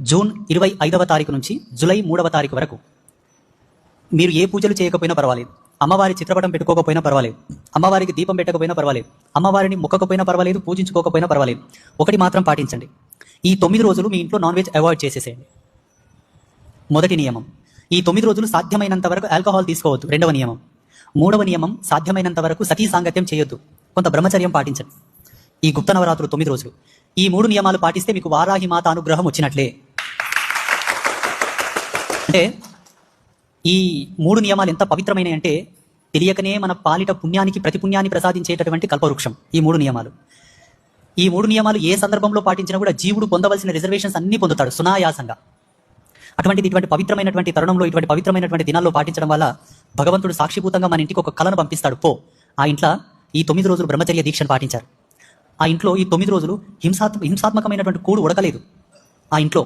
June 25వ తారీఖు నుంచి July 3వ తారీఖు వరకు మీరు ఏ పూజలు చేయకపోయినా పర్వాలేదు, అమ్మవారి చిత్రపటం పెట్టుకోకపోయినా పర్వాలేదు, అమ్మవారికి దీపం పెట్టకపోయినా పర్వాలేదు, అమ్మవారిని మొక్కకపోయినా పర్వాలేదు, పూజించుకోకపోయినా పర్వాలేదు, ఒకటి మాత్రం పాటించండి. ఈ 9 రోజులు మీ ఇంట్లో నాన్ వెజ్ అవాయిడ్ చేసేసేయండి. మొదటి నియమం. ఈ 9 రోజులు సాధ్యమైనంత వరకు ఆల్కహాల్ తీసుకోవద్దు. రెండవ నియమం. మూడవ నియమం, సాధ్యమైనంత వరకు సతీ సాంగత్యం చేయొద్దు. కొంత బ్రహ్మచర్యం పాటించండి. ఈ గుప్త నవరాత్రులు 9 రోజులు ఈ 3 నియమాలు పాటిస్తే మీకు వారాహి మాత అనుగ్రహం వచ్చినట్లే. అంటే ఈ 3 నియమాలు ఎంత పవిత్రమైనవి అంటే తెలియకనే మన పాలిట పుణ్యానికి ప్రతి పుణ్యాన్ని ప్రసాదించేటటువంటి కల్పవృక్షం ఈ 3 నియమాలు. ఈ 3 నియమాలు ఏ సందర్భంలో పాటించినా కూడా జీవుడు పొందవలసిన రిజర్వేషన్స్ అన్ని పొందుతాడు సునాయాసంగా. ఇటువంటి పవిత్రమైనటువంటి తరుణంలో, ఇటువంటి పవిత్రమైనటువంటి దినాల్లో పాటించడం వల్ల భగవంతుడు సాక్షిభూతంగా మన ఇంటికి ఒక కళను పంపిస్తాడు. ఆ ఇంట్లో ఈ 9 రోజులు బ్రహ్మచర్య దీక్షను పాటించారు. ఆ ఇంట్లో ఈ 9 రోజులు హింసాత్మకమైనటువంటి కూడు ఉడకలేదు. ఆ ఇంట్లో